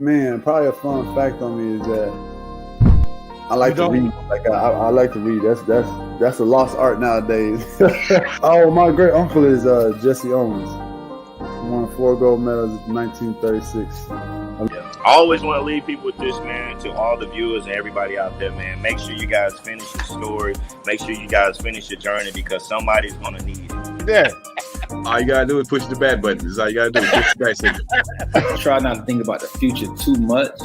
Man, probably a fun fact on me is that I like to read. Like I like to read. That's a lost art nowadays. Oh, my great uncle is Jesse Owens. He won 4 gold medals in 1936. I always want to leave people with this, man, to all the viewers and everybody out there, man. Make sure you guys finish your story. Make sure you guys finish your journey because somebody's going to need it. Yeah. All you got to do is push the back button. That's all you got to do. Push the back signal. Try not to think about the future too much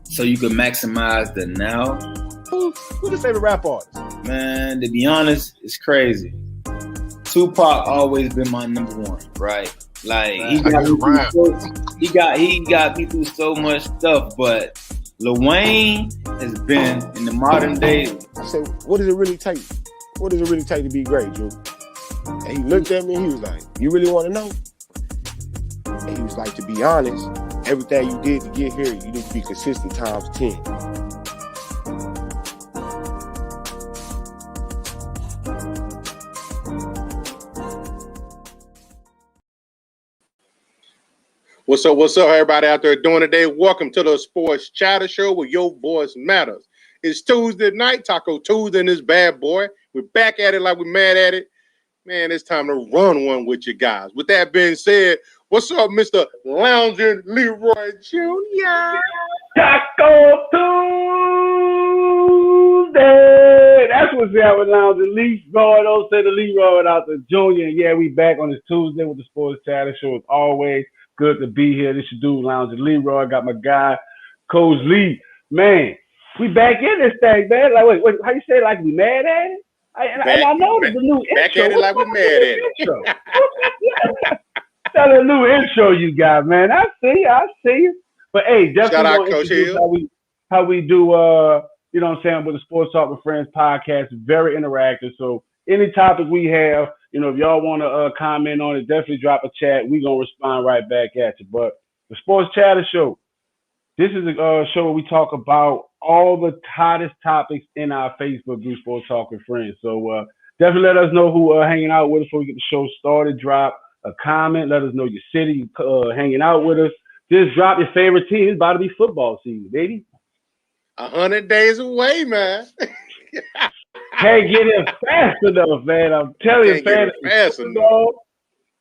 so you can maximize the now. Who's your favorite rap artist? Man, to be honest, it's crazy. Tupac always been my number one, right? Like he got me through so much stuff, but Lil Wayne has been in the modern day. I said, what does it really take? What does it really take to be great, Drew? And he looked at me and he was like, you really want to know? And he was like, to be honest, everything you did to get here, you need to be consistent times 10. What's up, everybody out there doing today? Welcome to the Sports Chatter Show where your voice matters. It's Tuesday night, Taco Tuesday, and this bad boy. We're back at it like we're mad at it. Man, it's time to run one with you guys. With that being said, what's up, Mr. Lounging Leroy Jr.? Taco Tuesday! That's what's up with Lounging Leroy. Don't say the Leroy without the Junior. And yeah, we back on this Tuesday with the Sports Chatter Show as always. Good to be here. This your dude, Lounging Leroy. Got my guy, Coach Lee. Man, we back in this thing, man. Like, wait, how you say it? Like we mad at it? I know the new intro. Back at it like we mad at it. That's a new intro you got, man. I see you. But hey, definitely shout out Coach Hill. How we do you know what I'm saying, with the Sports Talk with Friends podcast, very interactive. So any topic we have, you know, if y'all want to comment on it, definitely drop a chat. We're going to respond right back at you. But the Sports Chatter Show, this is a show where we talk about all the hottest topics in our Facebook group, Sports Talk with Friends. So definitely let us know who hanging out with us before we get the show started. Drop a comment. Let us know your city hanging out with us. Just drop your favorite team. It's about to be football season, baby. 100 days away, man. Can't get in fast enough, man. I'm telling you, fast enough.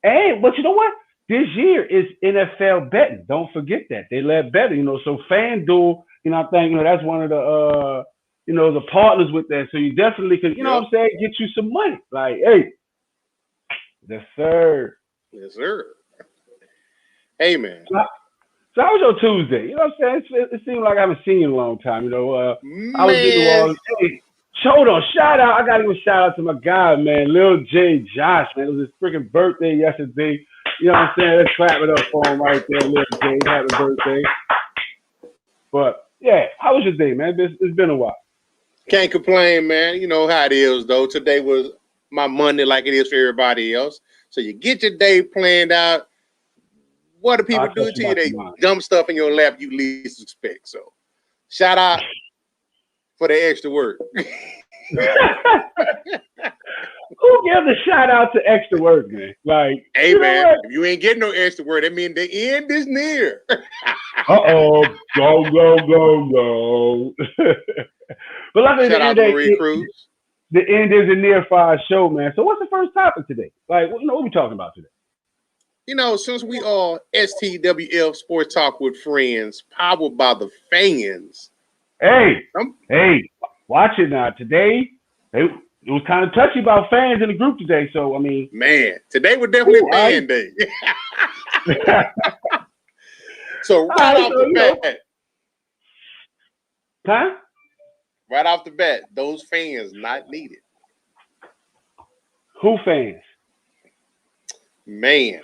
Hey, but you know what? This year is NFL betting. Don't forget that. They let bet, you know. So FanDuel, you know, I think, you know, that's one of the, you know, the partners with that. So you definitely could, you know what I'm saying, get you some money. Like, hey, yes, sir. Yes, sir. Hey, man. So how was your Tuesday? You know what I'm saying? It seemed like I haven't seen you in a long time. You know, I was getting hey, hold on, shout out. I got to give a shout out to my guy, man, Lil J Josh, man. It was his freaking birthday yesterday. You know what I'm saying? Let's clap it up for him right there, Lil J. Happy birthday. But yeah, how was your day, man? It's been a while. Can't complain, man. You know how it is, though. Today was my Monday like it is for everybody else. So you get your day planned out. What do people do to you? They dump stuff in your lap you least expect. So shout out for the extra work. Who gives a shout out to extra work, man? Like, hey, man, if you ain't getting no extra work, that means the end is near. Go. But luckily, shout out to Marie Cruz. The end isn't near for our show, man. So what's the first topic today? Like, you know, what are we talking about today? You know, since we are STWF Sports Talk with Friends, powered by the fans. Hey, watch it now. Today, it was kind of touchy about fans in the group today. So, I mean. Man, today was definitely fan day. So right off the bat. Huh? Right off the bat, those fans not needed. Who fans? Man.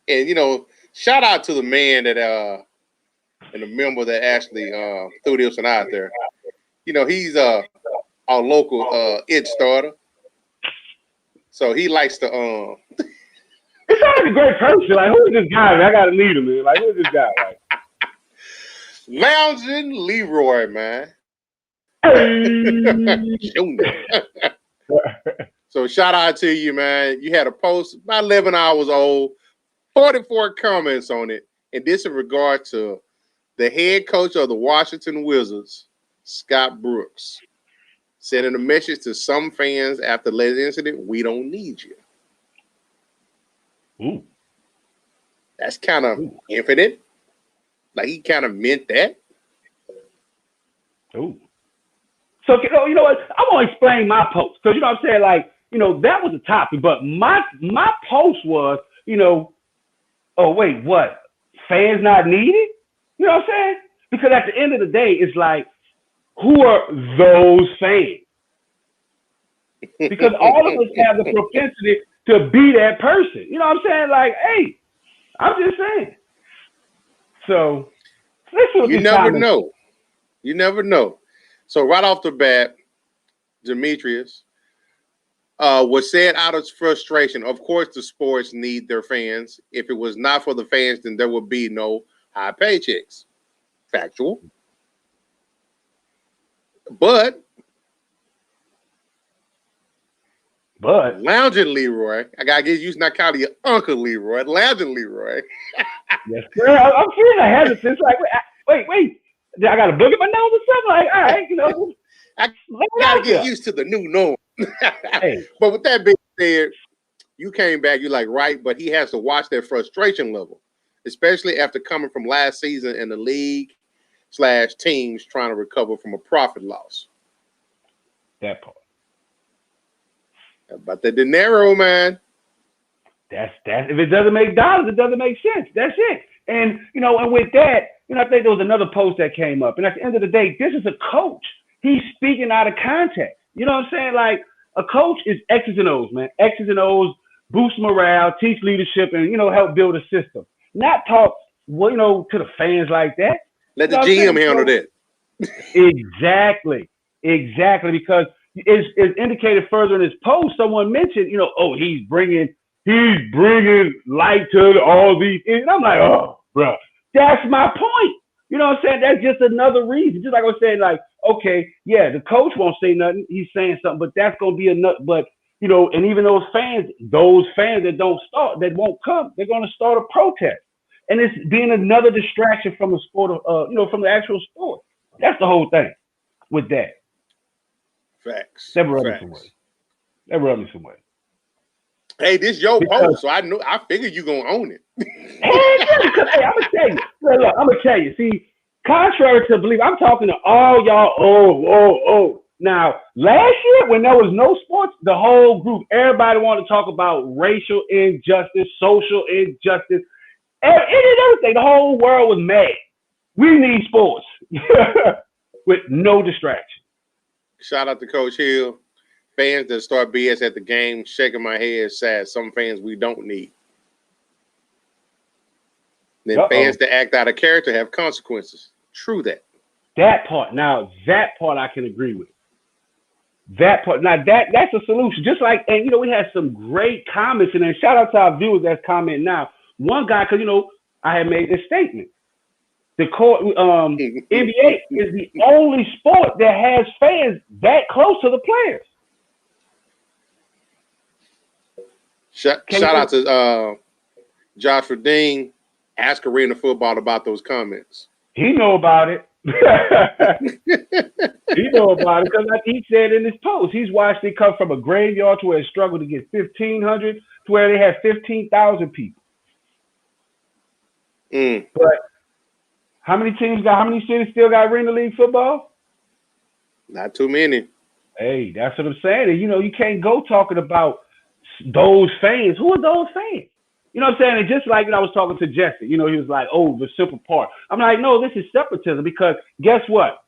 And, you know, shout out to the man that and the member that actually threw this one out there. You know, he's our local it starter. So he likes to It's always a great person. Like, who is this guy? Man? I gotta meet him, man. Like, who is this guy? Like, Lounging Leroy, man. So shout out to you, man. You had a post about 11 hours old, 44 comments on it, and this in regard to The head coach of the Washington Wizards, Scott Brooks, sending a message to some fans after the latest incident: "We don't need you." Ooh. That's kind of infinite. Like he kind of meant that. Ooh. So you know what? I want to explain my post because you know what I'm saying. Like that was the topic, but my post was oh wait, what? Fans not needed? You know what I'm saying? Because at the end of the day, it's like, who are those fans? Because all of us have the propensity to be that person. You know what I'm saying? Like, hey, I'm just saying. So, you never know. You never know. So right off the bat, Demetrius was said out of frustration. Of course, the sports need their fans. If it was not for the fans, then there would be no high paychecks. Factual. But Lounging Leroy, I gotta get used to not calling you Uncle Leroy. Lounging Leroy. Yes, sir. I'm feeling a hesitance. Like, wait. I got a book in my nose or something? Like, all right, I gotta get used to the new norm. Hey. But with that being said, you came back, you're like, right, but he has to watch their frustration level, especially after coming from last season in the league/teams trying to recover from a profit loss. That part. About the dinero, man. That's if it doesn't make dollars, it doesn't make sense. That's it. And and with that, I think there was another post that came up. And at the end of the day, this is a coach. He's speaking out of context. You know what I'm saying? Like a coach is X's and O's, man. X's and O's, boost morale, teach leadership, and help build a system. Not talk, to the fans like that. Let the GM handle that. Exactly. Because it's indicated further in his post. Someone mentioned, he's bringing light to all these. And I'm like, oh, bro, that's my point. You know what I'm saying? That's just another reason. Just like I was saying, like, okay, yeah, the coach won't say nothing. He's saying something, but that's going to be enough. But, and even those fans that don't start, that won't come, they're going to start a protest. And it's being another distraction from the sport of, from the actual sport. That's the whole thing with that. Facts. That rubbed me some way. Hey, this your post, so I figured you gonna own it. Hey, I'm gonna tell you. Look, I'm gonna tell you. See, contrary to belief, I'm talking to all y'all. Oh. Now, last year when there was no sports, the whole group, everybody wanted to talk about racial injustice, social injustice, everything. The whole world was mad. We need sports with no distraction. Shout out to Coach Hill. Fans that start BS at the game, shaking my head, sad. Some fans we don't need. Then fans that act out of character have consequences. True that. That part I can agree with. That part, now that's a solution. Just like, and we had some great comments, and then shout out to our viewers that's commenting now. One guy, because I had made this statement. The NBA is the only sport that has fans that close to the players. Shout out to Josh Verdeen. Ask Arena Football about those comments. He know about it. He know about it because like he said in his post, he's watched it come from a graveyard to where it struggled to get 1,500 to where they had 15,000 people. But how many cities still got Arena League football? Not too many. Hey, that's what I'm saying. And you can't go talking about those fans. Who are those fans? You know what I'm saying? And just like I was talking to Jesse, he was like, oh, the simple part. I'm like, no, this is separatism because guess what?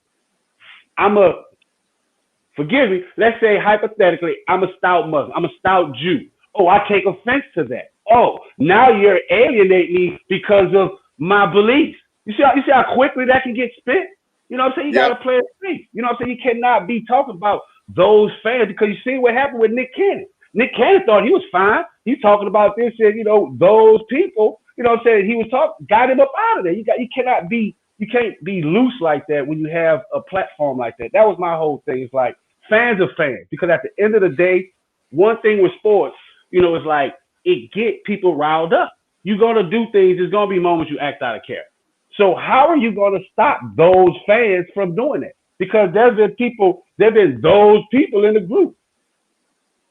Forgive me, let's say hypothetically, I'm a stout Muslim. I'm a stout Jew. Oh, I take offense to that. Oh, now you're alienating me because of my beliefs. You see how quickly that can get spent? You know what I'm saying? You got to play it safe. You know what I'm saying? You cannot be talking about those fans because you see what happened with Nick Cannon. Nick Cannon thought he was fine. He's talking about this and, those people, what I'm saying? He was got him up out of there. You can't be loose like that when you have a platform like that. That was my whole thing. It's like fans are fans because at the end of the day, one thing with sports, it's like it get people riled up. You're going to do things. There's going to be moments you act out of character. So how are you going to stop those fans from doing it? Because there's been those people in the group.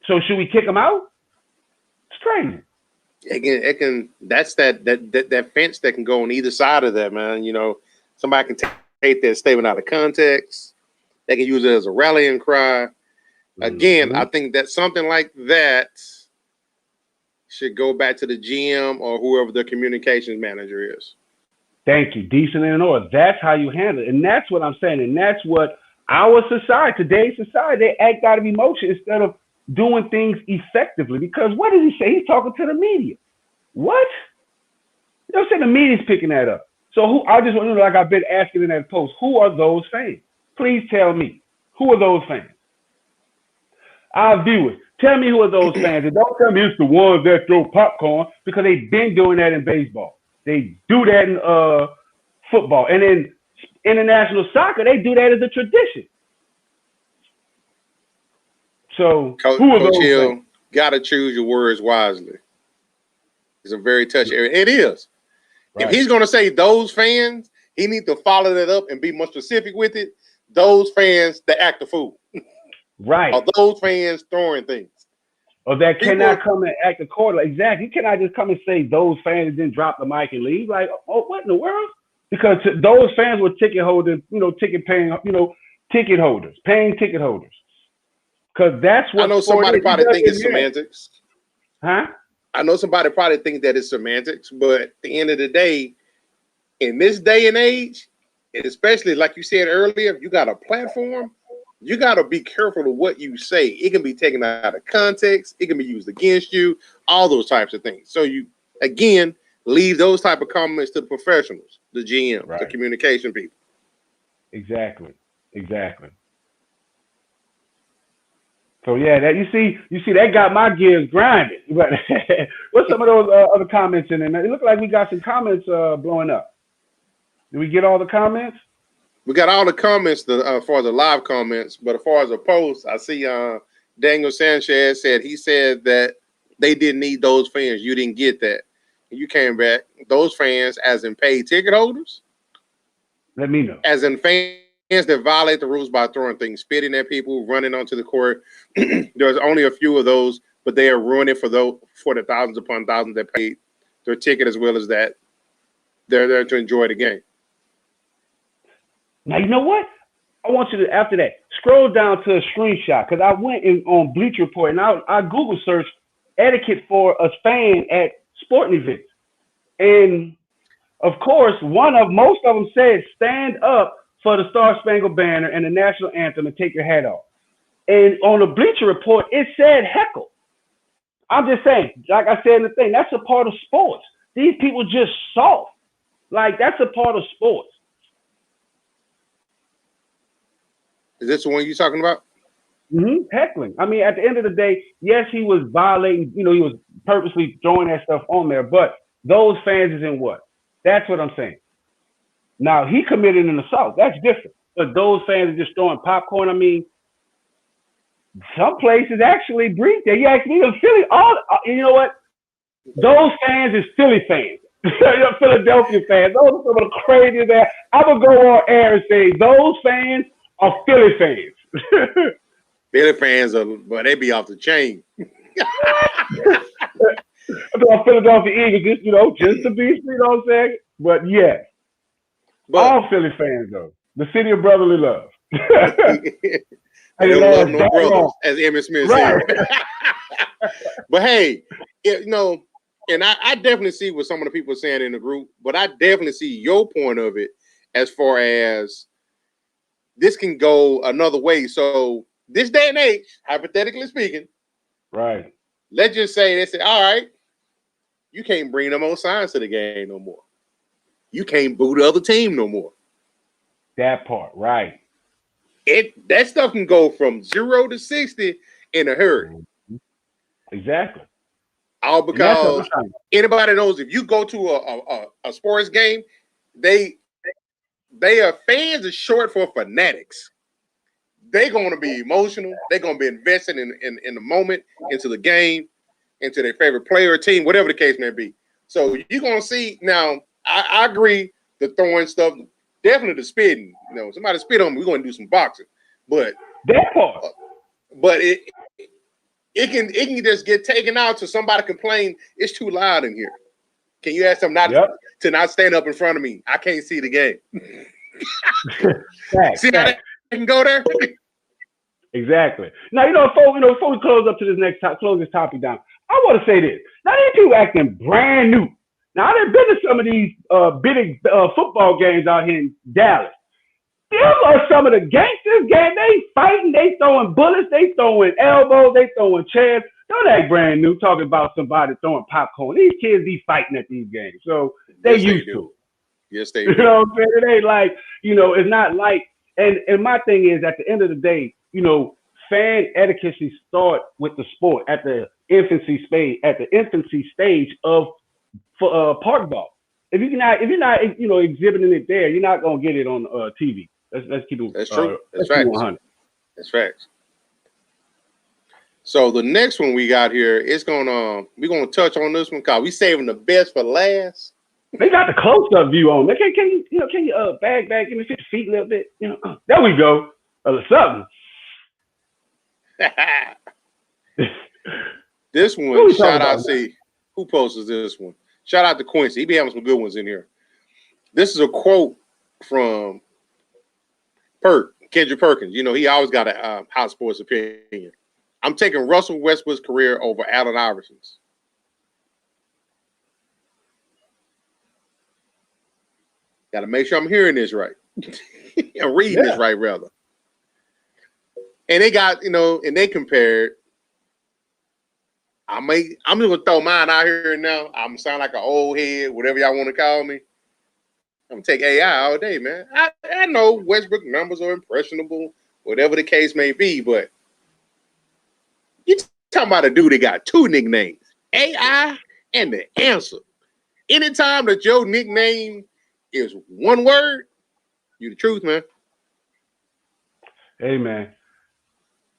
So should we kick them out? It's crazy. It can. That's that fence that can go on either side of that, man. You know, somebody can take that statement out of context. They can use it as a rallying cry. Again, I think that something like that should go back to the GM or whoever the communications manager is. Thank you. Decent and in order. That's how you handle it. And that's what I'm saying. And that's what our society, today's society, they act out of emotion instead of doing things effectively. Because what does he say? He's talking to the media. What? You know what I'm saying? The media's picking that up. So I just want to know, like I've been asking in that post, who are those fans? Please tell me. Who are those fans? Our viewers, tell me who are those fans. And don't tell me it's the ones that throw popcorn, because they've been doing that in baseball. They do that in football. And in international soccer, they do that as a tradition. So who are Coach those Hill, fans? gotta choose your words wisely. It's a very touchy area. It is. Right. If he's gonna say those fans, he needs to follow that up and be more specific with it. Those fans that act a fool. Right. Or those fans throwing things. Or that cannot come and act accordingly. Exactly. You cannot just come and say those fans didn't drop the mic and leave. Like, oh, what in the world? Because those fans were ticket holders, ticket paying, ticket holders, paying ticket holders. Because that's what I know somebody probably think it's semantics. Huh? I know somebody probably thinks that it's semantics, but at the end of the day, in this day and age, and especially like you said earlier, you got a platform, you got to be careful of what you say. It can be taken out of context. It can be used against you, all those types of things. So you, again, leave those type of comments to the professionals, the GM, Right. the communication people. Exactly. So yeah, that you see that got my gears grinding. But what's some of those other comments in there, man? It looked like we got some comments blowing up. Did we get all the comments? We got all the comments as far as the live comments, but as far as the post, I see Daniel Sanchez said that they didn't need those fans. You didn't get that. You came back. Those fans, as in paid ticket holders? Let me know. As in fans that violate the rules by throwing things, spitting at people, running onto the court. There's only a few of those, but they are ruining for the thousands upon thousands that paid their ticket, as well as that they're there to enjoy the game. Now, you know what? I want you to, after that, scroll down to a screenshot, because I went on Bleacher Report and I Google searched etiquette for a fan at sporting events. And of course, most of them said stand up for the Star Spangled Banner and the national anthem and take your hat off. And on the Bleacher Report, it said heckle. I'm just saying, like I said in the thing, that's a part of sports. These people just soft. Like, that's a part of sports. Is this the one you're talking about? Mm-hmm. Heckling. I mean, at the end of the day, yes, he was violating, he was purposely throwing that stuff on there, but those fans is in what? That's what I'm saying. Now, he committed an assault. That's different. But those fans are just throwing popcorn. I mean, some places actually breathe there. You actually in Philly, you know what? Those fans is Philly fans. Philadelphia fans. Those are some of the craziest that I would go on air and say those fans are Philly fans. Philly fans but they be off the chain. I'm Philadelphia Eagles, just to be, you know what I'm saying? But yeah, all Philly fans though. The city of brotherly love. They don't love no brothers, as Emmitt Smith said. But hey, and I definitely see what some of the people are saying in the group, but I definitely see your point of it as far as this can go another way. So this day and age, hypothetically speaking, right? Let's just say they say, all right, you can't bring no more signs to the game no more. You can't boo the other team no more. That part, right? That stuff can go from 0 to 60 in a hurry. Exactly. All because anybody knows if you go to a sports game, they are fans are short for fanatics. They're going to be emotional. They're going to be invested in the moment, into the game, into their favorite player or team, whatever the case may be. So you're going to see now. I agree the throwing stuff, definitely the spitting. You know, somebody spit on me, we're going to do some boxing. But That part. But it can just get taken out to somebody complain it's too loud in here. Can you ask them not to not stand up in front of me? I can't see the game. See how they can go there? Exactly. Now, before we close up to this close this topic down, I want to say this. Now, these people acting brand new. Now, I've been to some of these big football games out here in Dallas. These are some of the gangsters game. They fighting, they throwing bullets, they throwing elbows, they throwing chairs. Don't act brand new talking about somebody throwing popcorn. These kids be fighting at these games. So they used to. Yes, they do. You know what I'm saying? It ain't like, it's not like, and my thing is at the end of the day, fan etiquette start with the sport at the infancy stage of park ball. If you're not exhibiting it there, you're not gonna get it on TV. Let's keep it. That's true. That's facts. That's facts. So the next one we got here is we're gonna touch on this one because we saving the best for last. They got the close up view on. Can you back give me 50 feet a little bit? There we go. Something. This one, shout out. See who posted this one. Shout out to Quincy. He be having some good ones in here. This is a quote from Kendrick Perkins. He always got a hot sports opinion. I'm taking Russell Westbrook's career over Allen Iverson's. Got to make sure I'm hearing this right. I'm reading this right, rather. And they got, and they compared. I'm just gonna throw mine out here now. I'm gonna sound like an old head, whatever y'all want to call me. I'm gonna take AI all day, man. I know Westbrook numbers are impressionable, whatever the case may be, but you talking about a dude that got two nicknames, AI and the answer. Anytime that your nickname is one word, you the truth, man. Hey, man.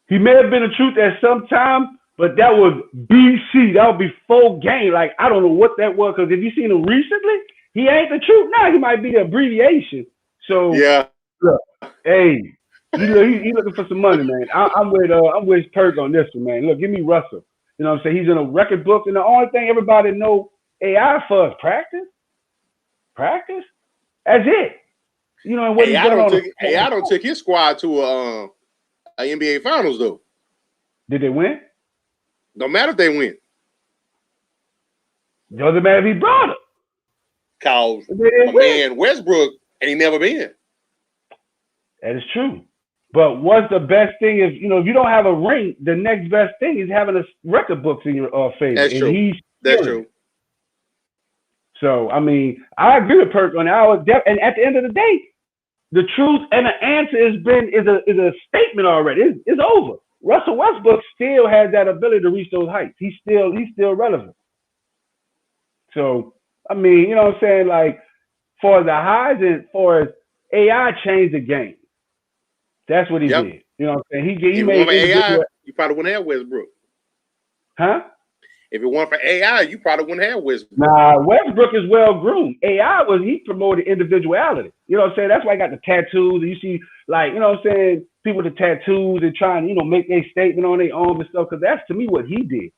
He may have been the truth at some time, but that was BC. That would be full game. Like, I don't know what that was, because if you seen him recently, he ain't the truth. Now he might be the abbreviation. So yeah. Look, hey, he looking for some money, man. I'm with Perk on this one, man. Look, give me Russell. You know what I'm saying? He's in a record book, and the only thing everybody know AI for is practice. Practice? That's it. And what AI don't took his squad to a NBA Finals though. Did they win? Don't matter if they win. Doesn't matter if he brought it. Cause my man Westbrook ain't never been. That is true. But what's the best thing is, if you don't have a ring, the next best thing is having a record books in your favor. That's true. That's true. So, I mean, I agree with Perk on that. And at the end of the day, the truth and the answer is a statement already. It's over. Russell Westbrook still has that ability to reach those heights. He's still relevant. So, I mean, you know what I'm saying? Like, for the highs and for AI changed the game. That's what he did. You know what I'm saying? He made AI. You probably wouldn't have Westbrook. Huh? If it weren't for AI, you probably wouldn't have Westbrook. Nah, Westbrook is well groomed. AI he promoted individuality. You know what I'm saying? That's why I got the tattoos. And you see, like, you know what I'm saying? People with the tattoos and trying, make their statement on their arm and stuff. Because that's to me what he did.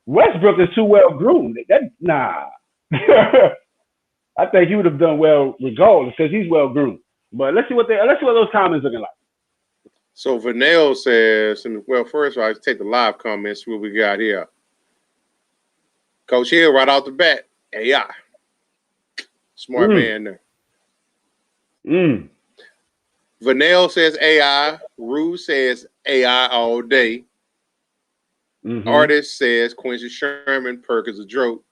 Westbrook is too well groomed. Nah. I think he would have done well regardless because he's well groomed. But let's see what those comments looking like. So Vernell says, well, first of all, let's take the live comments. See what we got here. Coach Hill, right off the bat, AI. Smart man there. Vernell says AI. Rue says AI all day. Artist says Quincy Sherman, Perkins a joke.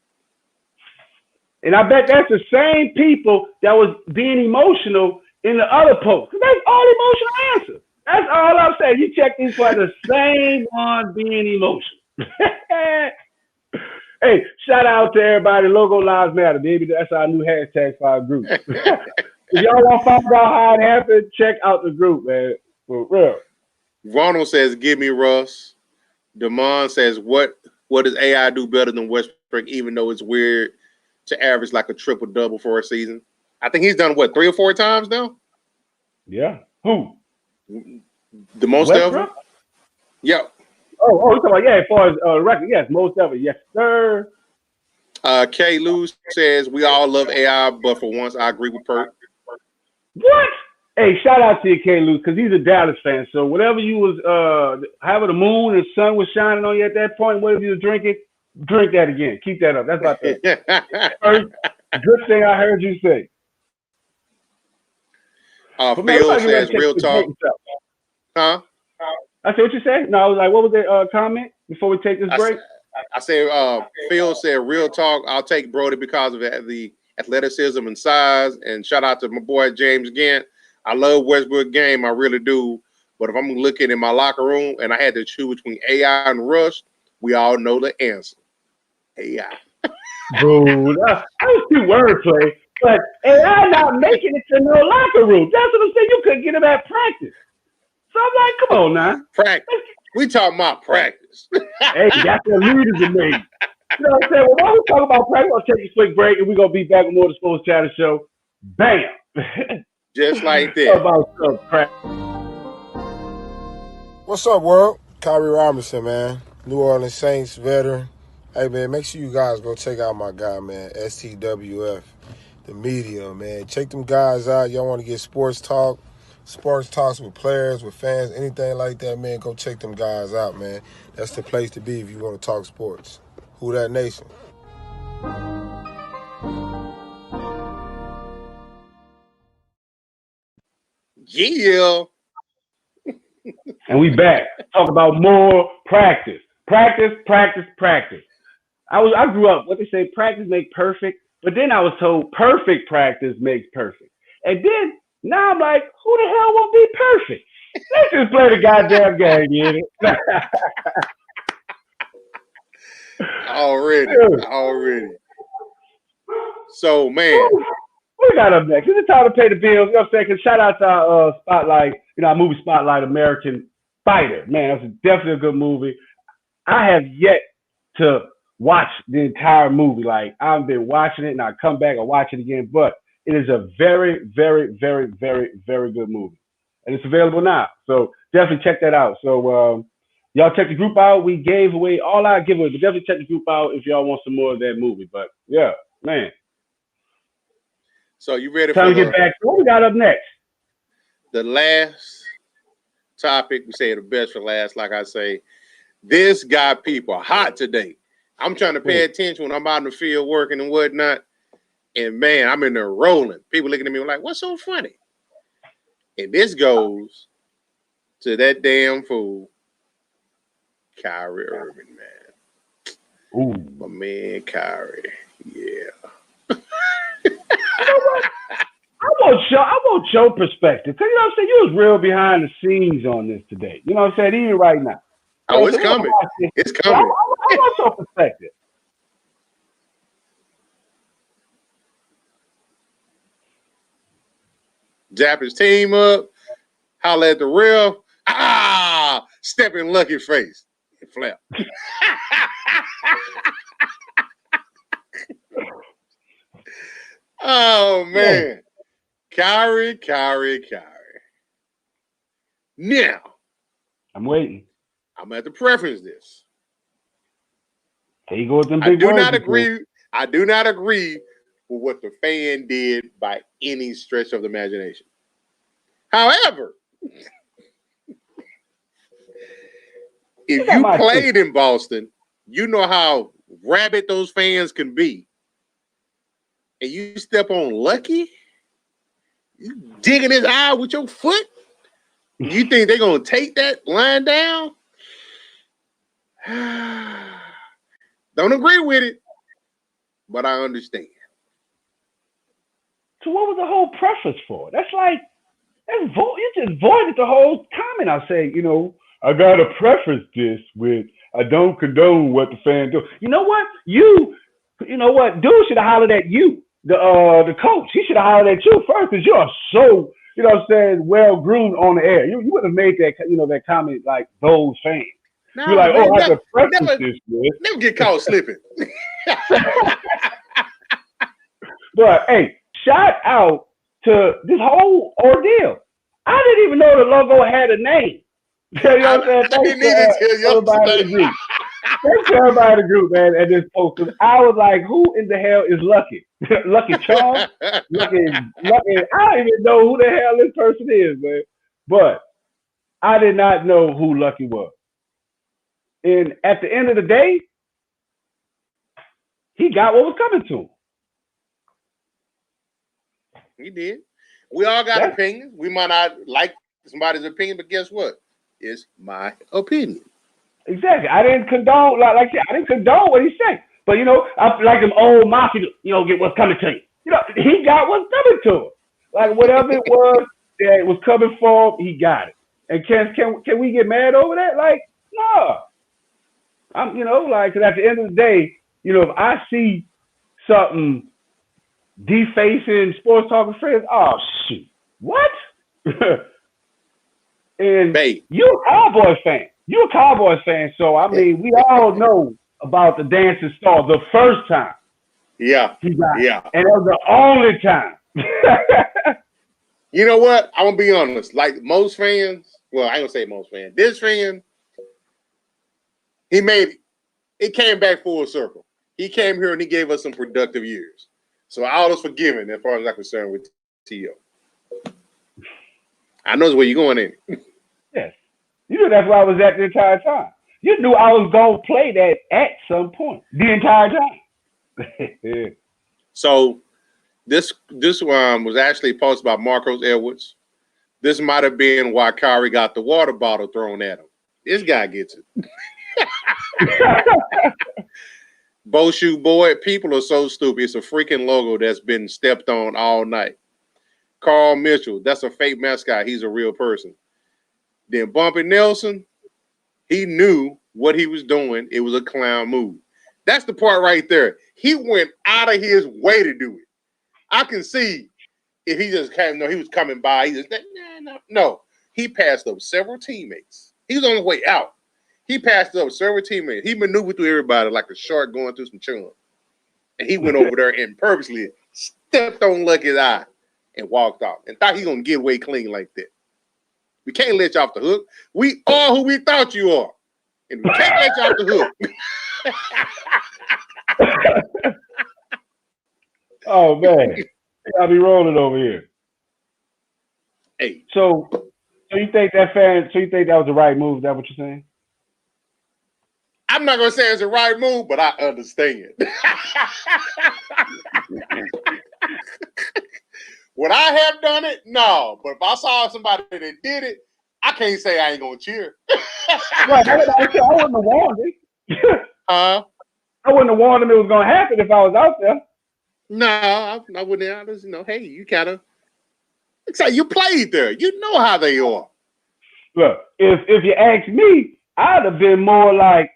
And I bet that's the same people that was being emotional in the other post. That's all emotional answers. That's all I'm saying. You check these for the same one being emotional. Hey, shout out to everybody. Logo Lives Matter, baby. That's our new hashtag for our group. If y'all want to find out how it happened, check out the group, man. For real. Ronald says, give me Russ. Damon says, what does AI do better than Westbrook, even though it's weird to average like a triple-double for a season? I think he's done what 3 or 4 times now. Yeah. Who? The most ever. Westbrook? Yep. Oh, you talking about, yeah, as far as record, yes, most ever, yes, sir. K. Lou says we all love AI, but for once I agree with Perk. What? Hey, shout out to you, K. Lou, because he's a Dallas fan. So whatever you was having the moon and sun was shining on you at that point, whatever you was drinking, drink that again. Keep that up. That's about the first good thing I heard you say. Phil says real talk. Huh? I said what you say? No, I was like, what was the comment before we take this break? I said, Phil said, real talk. I'll take Brody because of the athleticism and size. And shout out to my boy James Gant. I love Westbrook game, I really do. But if I'm looking in my locker room and I had to choose between AI and Rush, we all know the answer. AI. Bro, that was too wordplay. But AI not making it to no locker room. That's what I'm saying. You couldn't get him at practice. So I'm like, come on now. Practice. We talking about practice. Hey, that's what leaders are made. You know what I'm saying? Well, while we talk about practice, I'll take a quick break and we're going to be back with more of the Sports Chatter Show. Bam. Just like that. About practice. What's up, world? Kyrie Robinson, man. New Orleans Saints veteran. Hey, man, make sure you guys go check out my guy, man, STWF, the media, man. Check them guys out. Y'all want to get sports talks with players, with fans, anything like that, man, go check them guys out, man. That's the place to be if you want to talk sports. Who that nation? Yeah. And we back. Talk about more practice. Practice. I grew up, what they say, practice make perfect. But then I was told perfect practice makes perfect. And then now I'm like, who the hell won't be perfect? Let's just play the goddamn game, you know? Already. So, man. We got up next. It's time to pay the bills. You know what I'm saying? Because shout out to our Spotlight, our movie Spotlight, American Fighter. Man, that's definitely a good movie. I have yet to watch the entire movie. Like, I've been watching it and I come back and watch it again. But it is a very, very, very, very, very good movie. And it's available now. So definitely check that out. So y'all check the group out. We gave away all our giveaways. But definitely check the group out if y'all want some more of that movie. But yeah, man. So you ready Time to get back to what we got up next? The last topic. We say the best for last, like I say. This got people hot today. I'm trying to pay attention when I'm out in the field working and whatnot. And man, I'm in there rolling. People looking at me like, what's so funny? And this goes to that damn fool, Kyrie Irving, man. Ooh. My man, Kyrie. Yeah. You know what? I want your perspective. Cause you know what I'm saying? You was real behind the scenes on this today. You know what I'm saying? Even right now. Oh, it's coming. It's coming. I want your perspective. Jap his team up. Holla at the ref. Step in Lucky face. And flap. Oh, man. Kyrie. Now. I'm waiting. I'm going to have to preference this. There you go with them big words. I do not agree with what the fan did by any stretch of the imagination. However, if you played in Boston, you know how rabid those fans can be. And you step on Lucky, you digging his eye with your foot, you think they're going to take that line down? Don't agree with it, but I understand. So what was the whole preface for? That's like, you just voided the whole comment. I say, I got to preface this with, I don't condone what the fans do. You know what? You know what? Dude should have hollered at you, the coach. He should have hollered at you first because you're so, well-groomed on the air. You would have made that, that comment like those fans. No, you're like, I have to preface this with. Never get caught slipping. But, hey, shout out to this whole ordeal. I didn't even know the logo had a name. You know what I'm saying? I didn't either till everybody in the group. Thanks to everybody in the group, man, at this post. I was like, who in the hell is Lucky? Lucky Charms? Lucky. I don't even know who the hell this person is, man. But I did not know who Lucky was. And at the end of the day, he got what was coming to him. He did. We all got opinions. We might not like somebody's opinion, but guess what? It's my opinion. Exactly. I didn't condone, like I said, I didn't condone what he said. But, you know, I like them old mafia, you know, get what's coming to you. You know, he got what's coming to him. Like, whatever it was that was coming for him, he got it. And can we get mad over that? Like, no. I'm, you know, like, because at the end of the day, you know, if I see something defacing sports talking friends, oh, shoot. What? And Babe. you're a Cowboys fan. You're a Cowboys fan, so I mean, we all know about the dancing star the first time. Yeah. He got Yeah. it. And it was the only time. You know what? I'm gonna be honest. Like most fans, well, I ain't gonna say most fans. This fan, he made it came back full circle. He came here and he gave us some productive years. So all is forgiven as far as I'm concerned with T.O. I know where you're going in. Yes. You knew that's where I was at the entire time. You knew I was going to play that at some point the entire time. So this was actually posted by Marcos Edwards. This might have been why Kyrie got the water bottle thrown at him. This guy gets it. Boshu boy, people are so stupid. It's a freaking logo that's been stepped on all night. Carl Mitchell, that's a fake mascot. He's a real person. Then Bumpy Nelson, he knew what he was doing. It was a clown move. That's the part right there. He went out of his way to do it. I can see if he just kind of know he was coming by. He just no. He passed up several teammates. He was on the way out. He passed up several teammates. He maneuvered through everybody like a shark going through some chum. And he went over there and purposely stepped on Lucky's eye and walked off and thought he gonna get away clean like that. We can't let you off the hook. We are who we thought you are. And we can't let you off the hook. Oh, man. I'll be rolling over here. Hey. So you think that was the right move? Is that what you're saying? I'm not gonna say it's the right move, but I understand. Would I have done it? No. But if I saw somebody that did it, I can't say I ain't gonna cheer. Right. I wouldn't have warned him. I wouldn't have warned him it was gonna happen if I was out there. No, I wouldn't. You know, hey, you kind of. It's like you played there. You know how they are. Look, if you ask me, I'd have been more like,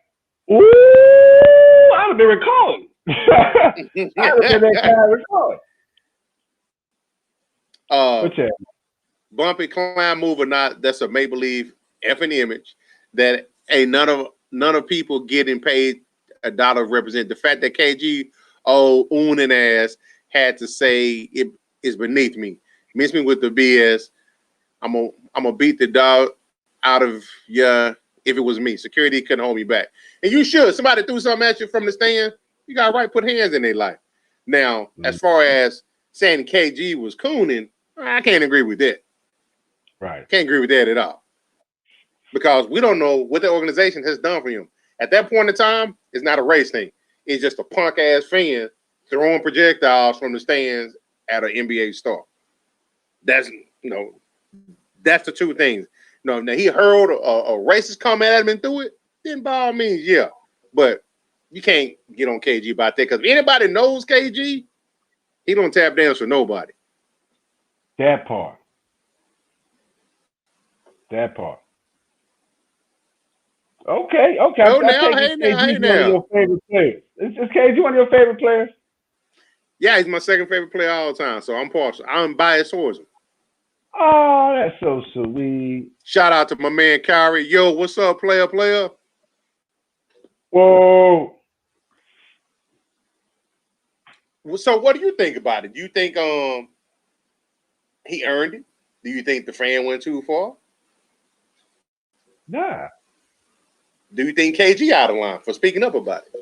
ooh, I'd have been recalling. I'd have been that kind of recalling. Bumpy clown move or not, that's a make-believe effing image that ain't none of people getting paid $1 represent. The fact that KG owning ass had to say it is beneath me. Miss me with the BS. I'm gonna beat the dog out of you if it was me. Security couldn't hold me back. And you should. Somebody threw something at you from the stand, you got right put hands in their life. Now, as far as saying KG was cooning, I can't agree with that. Right. Can't agree with that at all. Because we don't know what the organization has done for him. At that point in time, it's not a race thing. It's just a punk ass fan throwing projectiles from the stands at an NBA star. That's that's the two things. Now he hurled a racist comment at him and threw it. Then by all means, yeah. But you can't get on KG about that because if anybody knows KG, he don't tap dance for nobody. That part. Okay. Oh, now, hey now. One of your favorite players. Is KG one of your favorite players? Yeah, he's my second favorite player all the time. So I'm partial. I'm biased towards him. Oh, that's so sweet. Shout out to my man Kyrie. Yo, what's up, player? Whoa. So what do you think about it? Do you think he earned it? Do you think the fan went too far? Nah. Do you think KG out of line for speaking up about it?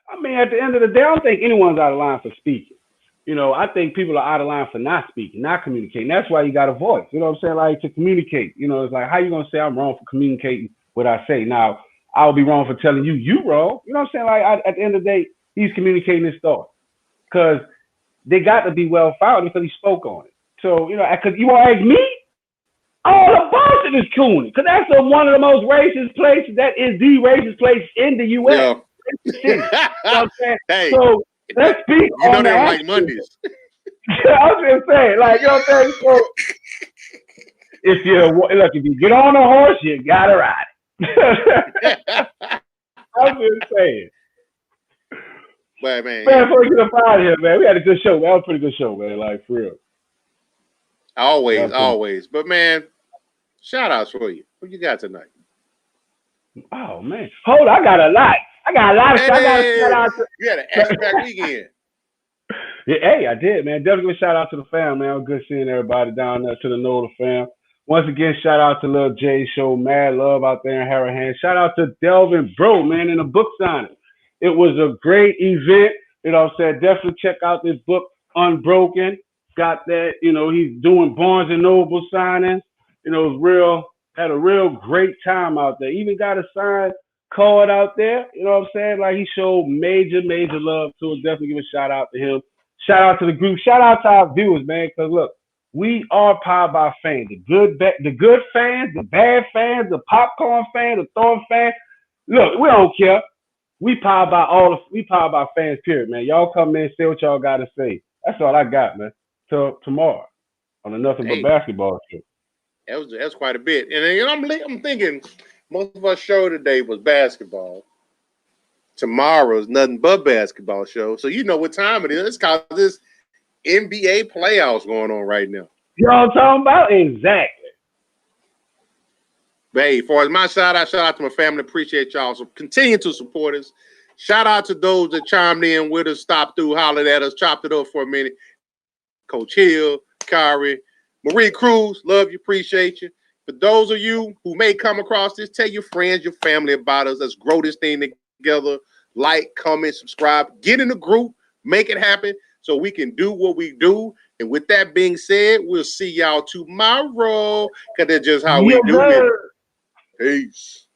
I mean, at the end of the day, I don't think anyone's out of line for speaking. You know, I think people are out of line for not speaking, not communicating. That's why you got a voice. You know what I'm saying? Like, to communicate. You know, it's like, how you going to say I'm wrong for communicating what I say? Now, I'll be wrong for telling you wrong. You know what I'm saying? Like, at the end of the day, he's communicating his thoughts. Because they got to be well founded because he spoke on it. So, you know, because you want to ask me? All of Boston is cooning. Because that's one of the most racist places. That is the racist place in the U.S. Yeah. You know what I'm saying? Hey. So, let's speak you know on they don't that. like Mondays. I was just saying, like, you know what I'm saying? So, if you get on a horse, you gotta ride it. I was just saying. But man, Before we get up out of here, man, we had a good show. That was a pretty good show, man. Like, for real. Always. But man, shout outs for you. What you got tonight? Oh man, hold on, I got a lot. I got a lot of. Hey, I got to shout out to. You had an action-packed weekend. Yeah, hey, I did, man. Definitely give a shout out to the fam, man. It was good seeing everybody down there to the NOLA fam. Once again, shout out to Lil J Show, mad love out there in Harahan. Shout out to Delvin Bro, man, in the book signing. It was a great event. You know what I'm saying? Definitely check out this book, Unbroken. Got that, you know, he's doing Barnes and Noble signings. You know, it was had a real great time out there. Even got a signed card out there. You know what I'm saying? Like, he showed major love to it. Definitely give a shout out to him. Shout out to the group. Shout out to our viewers, man. Because look, we are powered by fans. The good fans, the bad fans, the popcorn fans, the throwing fans. Look, we don't care. We powered by fans, period, man. Y'all come in, say what y'all got to say. That's all I got, man. Till tomorrow on a Nothing But Basketball show. That's quite a bit. And you know, I'm thinking most of our show today was basketball. Tomorrow's Nothing But Basketball show. So you know what time it is. It's called this NBA playoffs going on right now. Y'all talking about? Exactly. But hey, as far as my shout out to my family. Appreciate y'all. So continue to support us. Shout out to those that chimed in with us, stopped through, hollered at us, chopped it up for a minute. Coach Hill, Kyrie, Marie Cruz, love you, appreciate you. For those of you who may come across this, tell your friends, your family about us. Let's grow this thing together. Like, comment, subscribe, get in the group, make it happen so we can do what we do. And with that being said, we'll see y'all tomorrow because that's just how we do it. Peace.